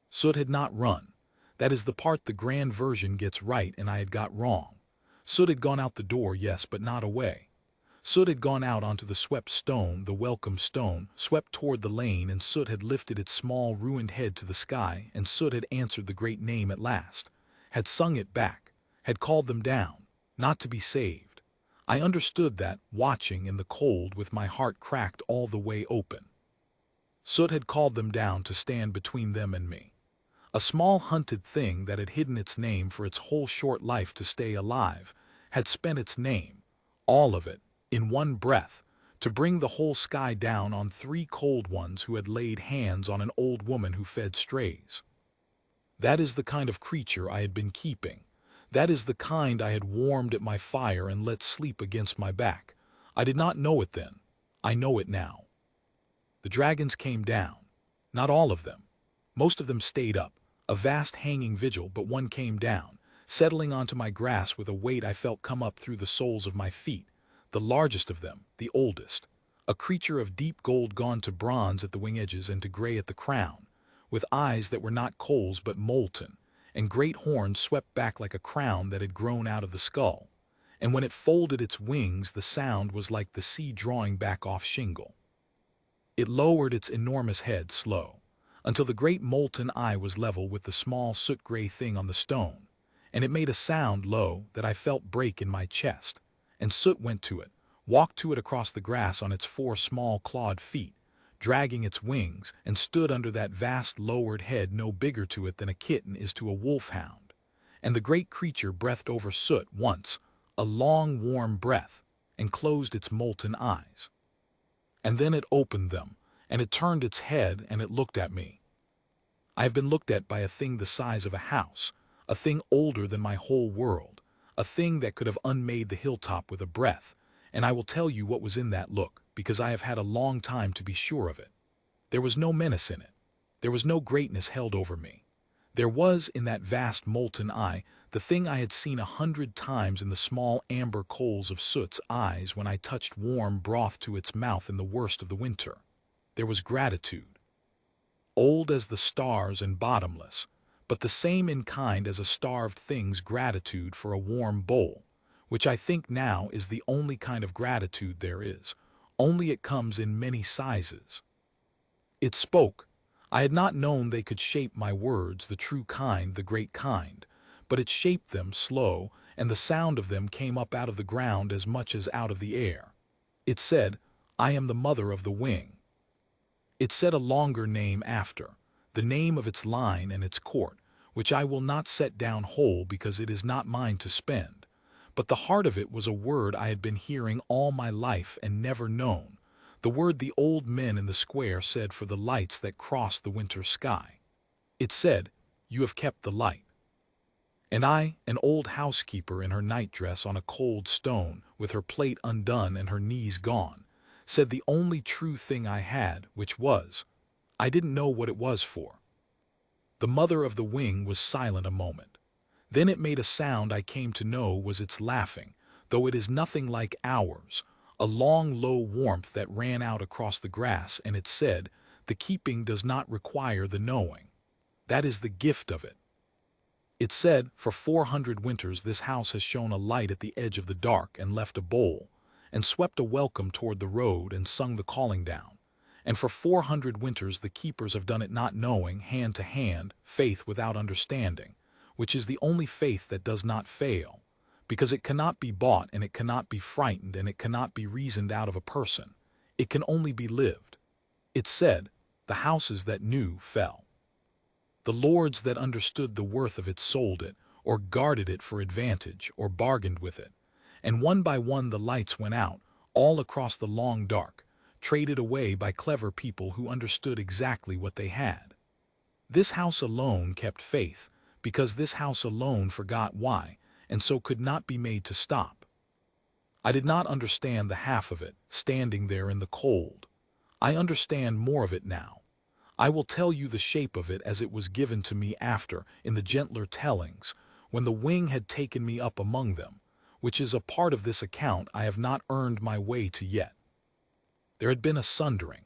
Soot had not run. That is the part the grand version gets right and I had got wrong. Soot had gone out the door, yes, but not away. Soot had gone out onto the swept stone, the welcome stone, swept toward the lane, and Soot had lifted its small ruined head to the sky, and Soot had answered the great name at last, had sung it back, had called them down, not to be saved. I understood that, watching in the cold with my heart cracked all the way open. Soot had called them down to stand between them and me. A small hunted thing that had hidden its name for its whole short life to stay alive, had spent its name, all of it, in one breath, to bring the whole sky down on 3 cold ones who had laid hands on an old woman who fed strays. That is the kind of creature I had been keeping. That is the kind I had warmed at my fire and let sleep against my back. I did not know it then. I know it now. The dragons came down. Not all of them. Most of them stayed up, a vast hanging vigil, but one came down, settling onto my grass with a weight I felt come up through the soles of my feet. The largest of them, the oldest, a creature of deep gold gone to bronze at the wing edges and to gray at the crown, with eyes that were not coals but molten, and great horns swept back like a crown that had grown out of the skull. And when it folded its wings, the sound was like the sea drawing back off shingle. It lowered its enormous head slow, until the great molten eye was level with the small soot-gray thing on the stone, and it made a sound low that I felt break in my chest, and Soot went to it, walked to it across the grass on its 4 small clawed feet, dragging its wings, and stood under that vast lowered head no bigger to it than a kitten is to a wolfhound. And the great creature breathed over Soot once, a long warm breath, and closed its molten eyes. And then it opened them, and it turned its head and it looked at me. I have been looked at by a thing the size of a house, a thing older than my whole world, a thing that could have unmade the hilltop with a breath, and I will tell you what was in that look, because I have had a long time to be sure of it. There was no menace in it. There was no greatness held over me. There was, in that vast molten eye, the thing I had seen 100 times in the small amber coals of Soot's eyes when I touched warm broth to its mouth in the worst of the winter. There was gratitude. Old as the stars and bottomless, but the same in kind as a starved thing's gratitude for a warm bowl, which I think now is the only kind of gratitude there is, only it comes in many sizes. It spoke. I had not known they could shape my words, the true kind, the great kind, but it shaped them slow, and the sound of them came up out of the ground as much as out of the air. It said, I am the mother of the wing. It said a longer name after, the name of its line and its court, which I will not set down whole because it is not mine to spend, but the heart of it was a word I had been hearing all my life and never known, the word the old men in the square said for the lights that crossed the winter sky. It said, you have kept the light. And I, an old housekeeper in her nightdress on a cold stone, with her plate undone and her knees gone, said the only true thing I had, which was, I didn't know what it was for. The mother of the wing was silent a moment. Then it made a sound I came to know was its laughing, though it is nothing like ours, a long low warmth that ran out across the grass, and it said, the keeping does not require the knowing. That is the gift of it. It said, for 400 winters this house has shown a light at the edge of the dark and left a bowl, and swept a welcome toward the road and sung the calling down. And for 400 winters the keepers have done it not knowing, hand to hand, faith without understanding, which is the only faith that does not fail, because it cannot be bought and it cannot be frightened and it cannot be reasoned out of a person. It can only be lived. It said, the houses that knew fell. The lords that understood the worth of it sold it, or guarded it for advantage, or bargained with it. And one by one the lights went out, all across the long dark, traded away by clever people who understood exactly what they had. This house alone kept faith, because this house alone forgot why, and so could not be made to stop. I did not understand the half of it, standing there in the cold. I understand more of it now. I will tell you the shape of it as it was given to me after, in the gentler tellings, when the wing had taken me up among them, which is a part of this account I have not earned my way to yet. There had been a sundering,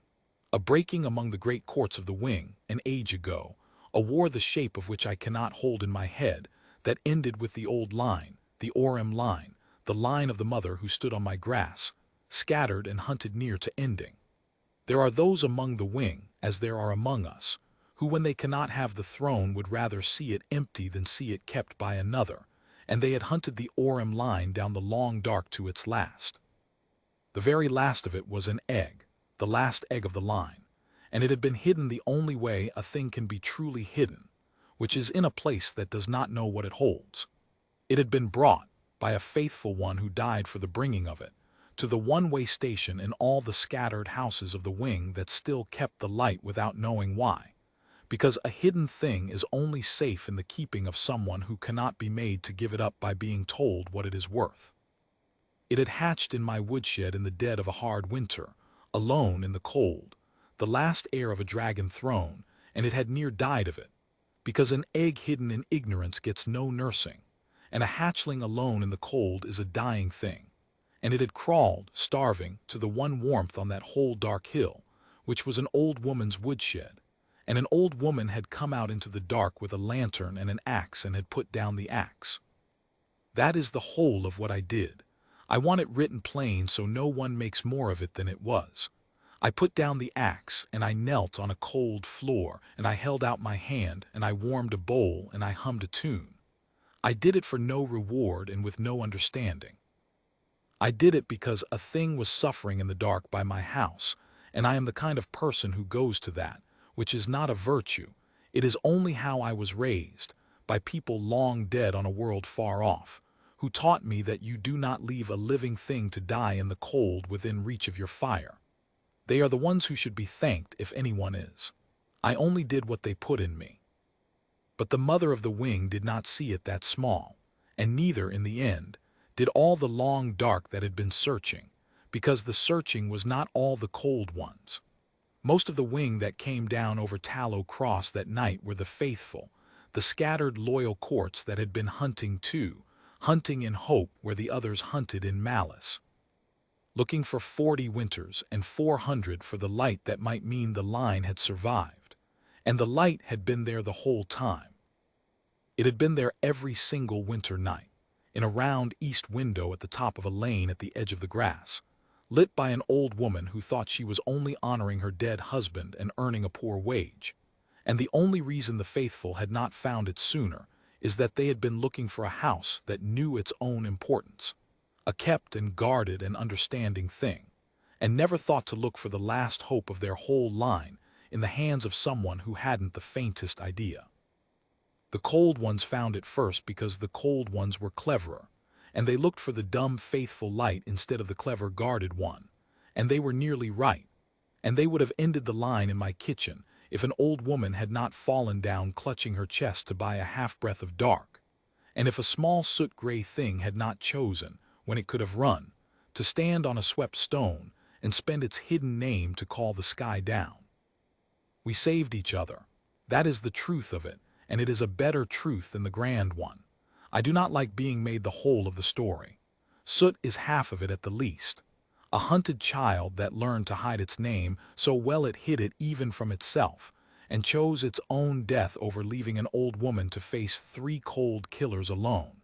a breaking among the great courts of the wing, an age ago, a war the shape of which I cannot hold in my head, that ended with the old line, the Orem line, the line of the mother who stood on my grass, scattered and hunted near to ending. There are those among the wing, as there are among us, who when they cannot have the throne would rather see it empty than see it kept by another, and they had hunted the Orem line down the long dark to its last. The very last of it was an egg, the last egg of the line, and it had been hidden the only way a thing can be truly hidden, which is in a place that does not know what it holds. It had been brought, by a faithful one who died for the bringing of it, to the one-way station in all the scattered houses of the wing that still kept the light without knowing why. Because a hidden thing is only safe in the keeping of someone who cannot be made to give it up by being told what it is worth. It had hatched in my woodshed in the dead of a hard winter, alone in the cold, the last heir of a dragon throne, and it had near died of it, because an egg hidden in ignorance gets no nursing, and a hatchling alone in the cold is a dying thing. And it had crawled, starving, to the one warmth on that whole dark hill, which was an old woman's woodshed, and an old woman had come out into the dark with a lantern and an axe and had put down the axe. That is the whole of what I did. I want it written plain so no one makes more of it than it was. I put down the axe, and I knelt on a cold floor, and I held out my hand, and I warmed a bowl, and I hummed a tune. I did it for no reward and with no understanding. I did it because a thing was suffering in the dark by my house, and I am the kind of person who goes to that, which is not a virtue. It is only how I was raised, by people long dead on a world far off, who taught me that you do not leave a living thing to die in the cold within reach of your fire. They are the ones who should be thanked if anyone is. I only did what they put in me. But the mother of the wing did not see it that small, and neither, in the end, did all the long dark that had been searching, because the searching was not all the cold ones. Most of the wing that came down over Tallow Cross that night were the faithful, the scattered loyal courts that had been hunting too, hunting in hope where the others hunted in malice. Looking for 40 winters and 400 for the light that might mean the line had survived. And the light had been there the whole time. It had been there every single winter night, in a round east window at the top of a lane at the edge of the grass, lit by an old woman who thought she was only honoring her dead husband and earning a poor wage. And the only reason the faithful had not found it sooner is that they had been looking for a house that knew its own importance, a kept and guarded and understanding thing, and never thought to look for the last hope of their whole line in the hands of someone who hadn't the faintest idea. The cold ones found it first because the cold ones were cleverer, and they looked for the dumb, faithful light instead of the clever, guarded one, and they were nearly right, and they would have ended the line in my kitchen if an old woman had not fallen down clutching her chest to buy a half-breath of dark, and if a small soot-grey thing had not chosen, when it could have run, to stand on a swept stone and spend its hidden name to call the sky down. We saved each other. That is the truth of it, and it is a better truth than the grand one. I do not like being made the whole of the story. Soot is half of it at the least. A hunted child that learned to hide its name so well it hid it even from itself, and chose its own death over leaving an old woman to face 3 cold killers alone.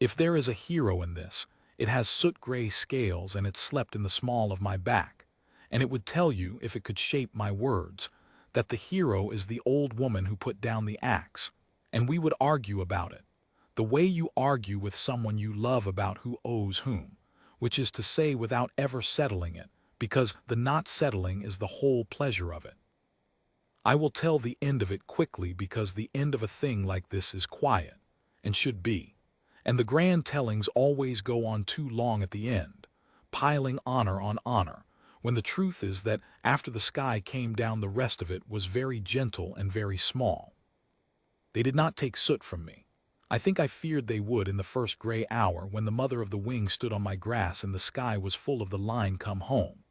If there is a hero in this, it has soot-grey scales and it slept in the small of my back, and it would tell you, if it could shape my words, that the hero is the old woman who put down the axe, and we would argue about it, the way you argue with someone you love about who owes whom, which is to say without ever settling it, because the not settling is the whole pleasure of it. I will tell the end of it quickly because the end of a thing like this is quiet, and should be, and the grand tellings always go on too long at the end, piling honor on honor, when the truth is that after the sky came down the rest of it was very gentle and very small. They did not take soot from me. I think I feared they would in the first gray hour when the mother of the wing stood on my grass and the sky was full of the line come home.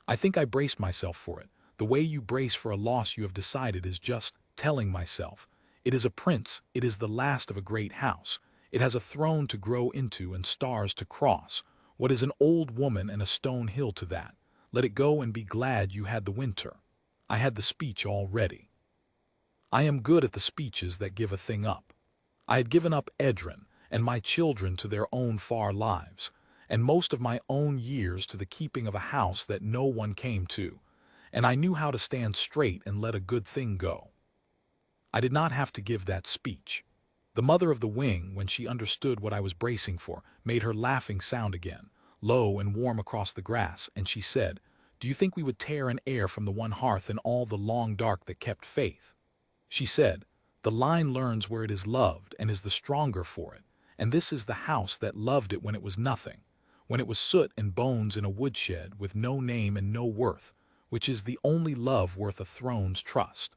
I think I braced myself for it. The way you brace for a loss you have decided is just telling myself, it is a prince, it is the last of a great house, it has a throne to grow into and stars to cross. What is an old woman and a stone hill to that? Let it go and be glad you had the winter. I had the speech all ready. I am good at the speeches that give a thing up. I had given up Edrin and my children to their own far lives, and most of my own years to the keeping of a house that no one came to, and I knew how to stand straight and let a good thing go. I did not have to give that speech. The mother of the wing, when she understood what I was bracing for, made her laughing sound again, low and warm across the grass, and she said, "Do you think we would tear an air from the one hearth in all the long dark that kept faith?" She said, The line learns where it is loved and is the stronger for it, and this is the house that loved it when it was nothing, when it was soot and bones in a woodshed with no name and no worth, which is the only love worth a throne's trust.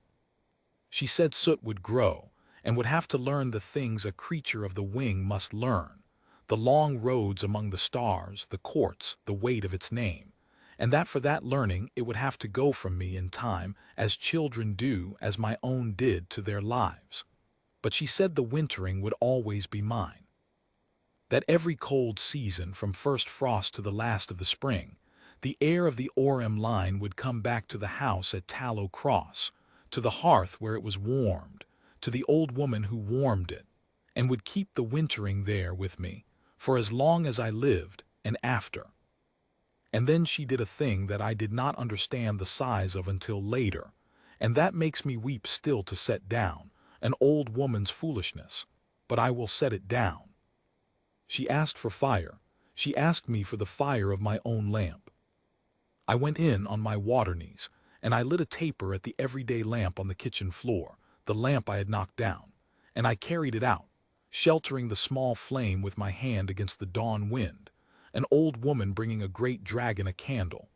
She said soot would grow, and would have to learn the things a creature of the wing must learn, the long roads among the stars, the courts, the weight of its name, and that for that learning it would have to go from me in time, as children do, as my own did to their lives. But she said the wintering would always be mine. That every cold season, from first frost to the last of the spring, the air of the Orem line would come back to the house at Tallow Cross, to the hearth where it was warmed, to the old woman who warmed it, and would keep the wintering there with me, for as long as I lived and after. And then she did a thing that I did not understand the size of until later, and that makes me weep still to set down, an old woman's foolishness, but I will set it down. She asked for fire. She asked me for the fire of my own lamp. I went in on my water knees, and I lit a taper at the everyday lamp on the kitchen floor, the lamp I had knocked down, and I carried it out, sheltering the small flame with my hand against the dawn wind, an old woman bringing a great dragon a candle,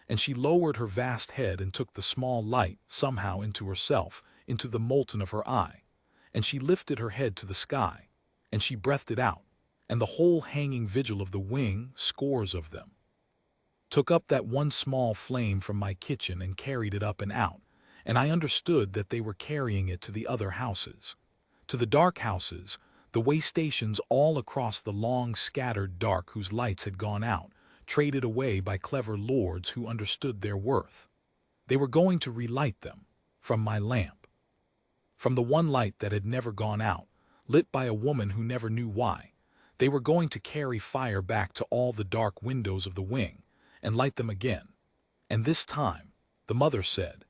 and she lowered her vast head and took the small light somehow into herself, into the molten of her eye, and she lifted her head to the sky, and she breathed it out, and the whole hanging vigil of the wing, scores of them, took up that one small flame from my kitchen and carried it up and out, and I understood that they were carrying it to the other houses, to the dark houses, the way stations all across the long scattered dark whose lights had gone out, traded away by clever lords who understood their worth. They were going to relight them, from my lamp, from the one light that had never gone out, lit by a woman who never knew why. They were going to carry fire back to all the dark windows of the wing, and light them again. And this time, the mother said,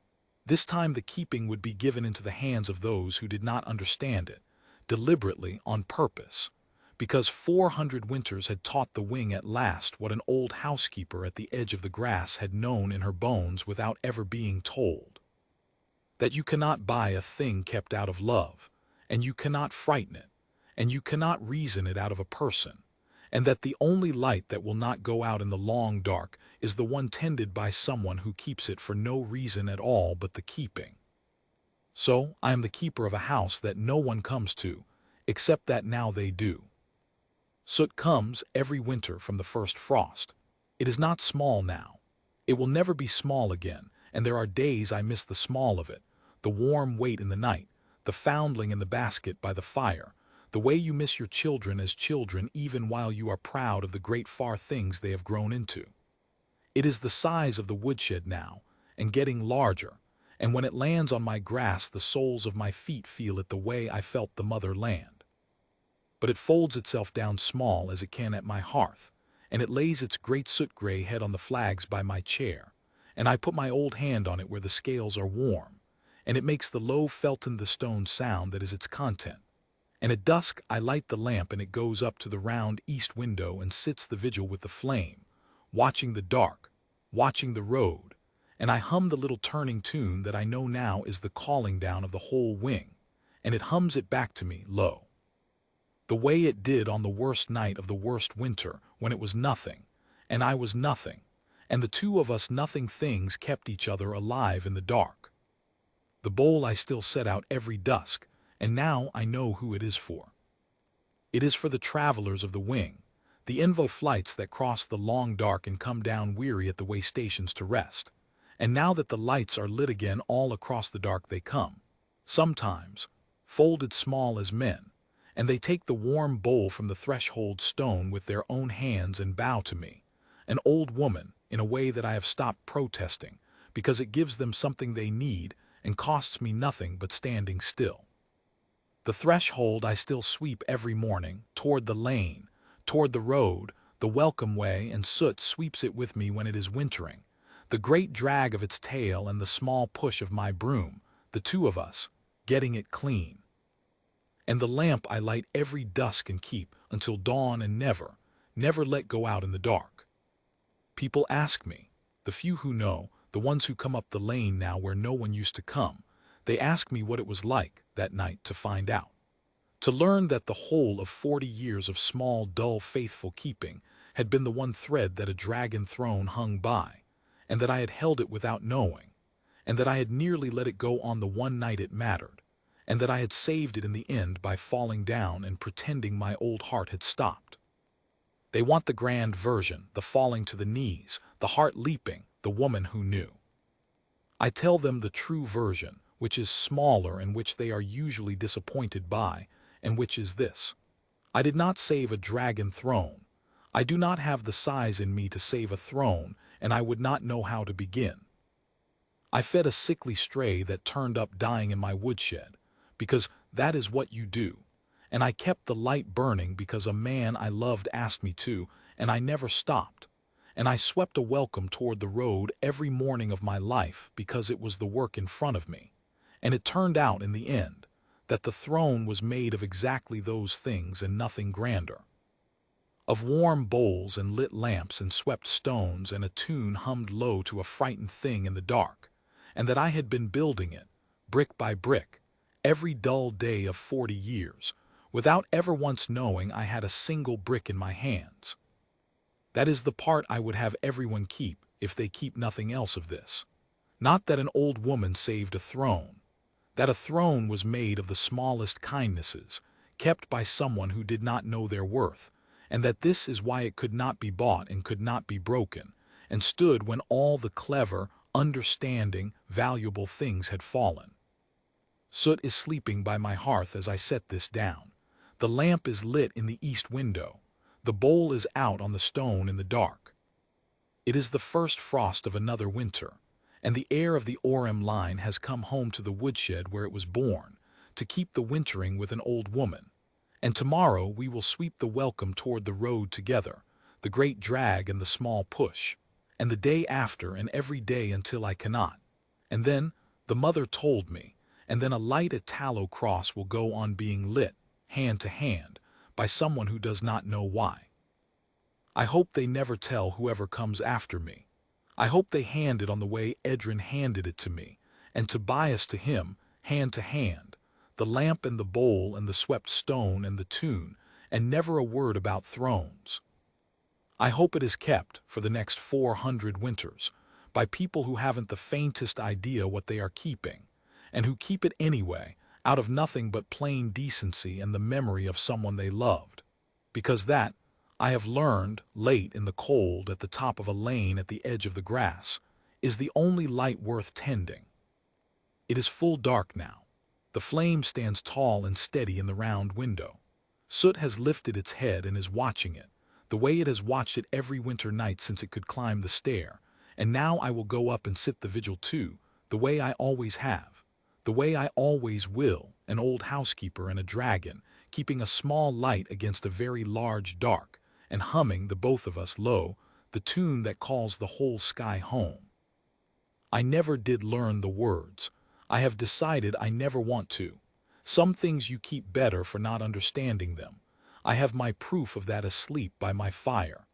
this time the keeping would be given into the hands of those who did not understand it, deliberately, on purpose, because 400 winters had taught the wing at last what an old housekeeper at the edge of the grass had known in her bones without ever being told. That you cannot buy a thing kept out of love, and you cannot frighten it, and you cannot reason it out of a person, and that the only light that will not go out in the long dark is the one tended by someone who keeps it for no reason at all but the keeping. So I am the keeper of a house that no one comes to, except that now they do. Soot comes every winter from the first frost. It is not small now. It will never be small again, and there are days I miss the small of it, the warm weight in the night, the foundling in the basket by the fire, the way you miss your children as children even while you are proud of the great far things they have grown into. It is the size of the woodshed now, and getting larger, and when it lands on my grass the soles of my feet feel it the way I felt the mother land. But it folds itself down small as it can at my hearth, and it lays its great soot-grey head on the flags by my chair, and I put my old hand on it where the scales are warm, and it makes the low felton the stone sound that is its content. And at dusk I light the lamp and it goes up to the round east window and sits the vigil with the flame, watching the dark, watching the road, and I hum the little turning tune that I know now is the calling down of the whole wing, and it hums it back to me, low, the way it did on the worst night of the worst winter when it was nothing, and I was nothing, and the two of us nothing things kept each other alive in the dark. The bowl I still set out every dusk, and now I know who it is for. It is for the travelers of the wing, the invo flights that cross the long dark and come down weary at the way stations to rest. And now that the lights are lit again all across the dark they come, sometimes, folded small as men, and they take the warm bowl from the threshold stone with their own hands and bow to me, an old woman, in a way that I have stopped protesting, because it gives them something they need and costs me nothing but standing still. The threshold I still sweep every morning, toward the lane, toward the road, the welcome way, and soot sweeps it with me when it is wintering, the great drag of its tail and the small push of my broom, the two of us, getting it clean. And the lamp I light every dusk and keep until dawn and never, never let go out in the dark. People ask me, the few who know, the ones who come up the lane now where no one used to come, They asked me what it was like that night to find out. To learn that the whole of 40 years of small, dull, faithful keeping had been the one thread that a dragon throne hung by, and that I had held it without knowing, and that I had nearly let it go on the one night it mattered, and that I had saved it in the end by falling down and pretending my old heart had stopped. They want the grand version, the falling to the knees, the heart leaping, the woman who knew. I tell them the true version, which is smaller and which they are usually disappointed by, and which is this. I did not save a dragon throne. I do not have the size in me to save a throne, and I would not know how to begin. I fed a sickly stray that turned up dying in my woodshed, because that is what you do, and I kept the light burning because a man I loved asked me to, and I never stopped, and I swept a welcome toward the road every morning of my life because it was the work in front of me, and it turned out in the end that the throne was made of exactly those things and nothing grander. Of warm bowls and lit lamps and swept stones, and a tune hummed low to a frightened thing in the dark, and that I had been building it, brick by brick, every dull day of 40 years, without ever once knowing I had a single brick in my hands. That is the part I would have everyone keep if they keep nothing else of this. Not that an old woman saved a throne, that a throne was made of the smallest kindnesses, kept by someone who did not know their worth, and that this is why it could not be bought and could not be broken, and stood when all the clever, understanding, valuable things had fallen. Soot is sleeping by my hearth as I set this down. The lamp is lit in the east window. The bowl is out on the stone in the dark. It is the first frost of another winter, and the heir of the Orem line has come home to the woodshed where it was born, to keep the wintering with an old woman. And tomorrow we will sweep the welcome toward the road together, the great drag and the small push, and the day after and every day until I cannot. And then, the mother told me, and then a light at tallow cross will go on being lit, hand to hand, by someone who does not know why. I hope they never tell whoever comes after me. I hope they hand it on the way Edrin handed it to me, and Tobias to him, hand to hand, the lamp and the bowl and the swept stone and the tune, and never a word about thrones. I hope it is kept for the next 400 winters by people who haven't the faintest idea what they are keeping, and who keep it anyway out of nothing but plain decency and the memory of someone they loved, because that, I have learned late in the cold at the top of a lane at the edge of the grass, is the only light worth tending. It is full dark now. The flame stands tall and steady in the round window. Soot has lifted its head and is watching it, the way it has watched it every winter night since it could climb the stair, and now I will go up and sit the vigil too, the way I always have, the way I always will, an old housekeeper and a dragon, keeping a small light against a very large dark, and humming, the both of us, low, the tune that calls the whole sky home. I never did learn the words. I have decided I never want to. Some things you keep better for not understanding them. I have my proof of that asleep by my fire,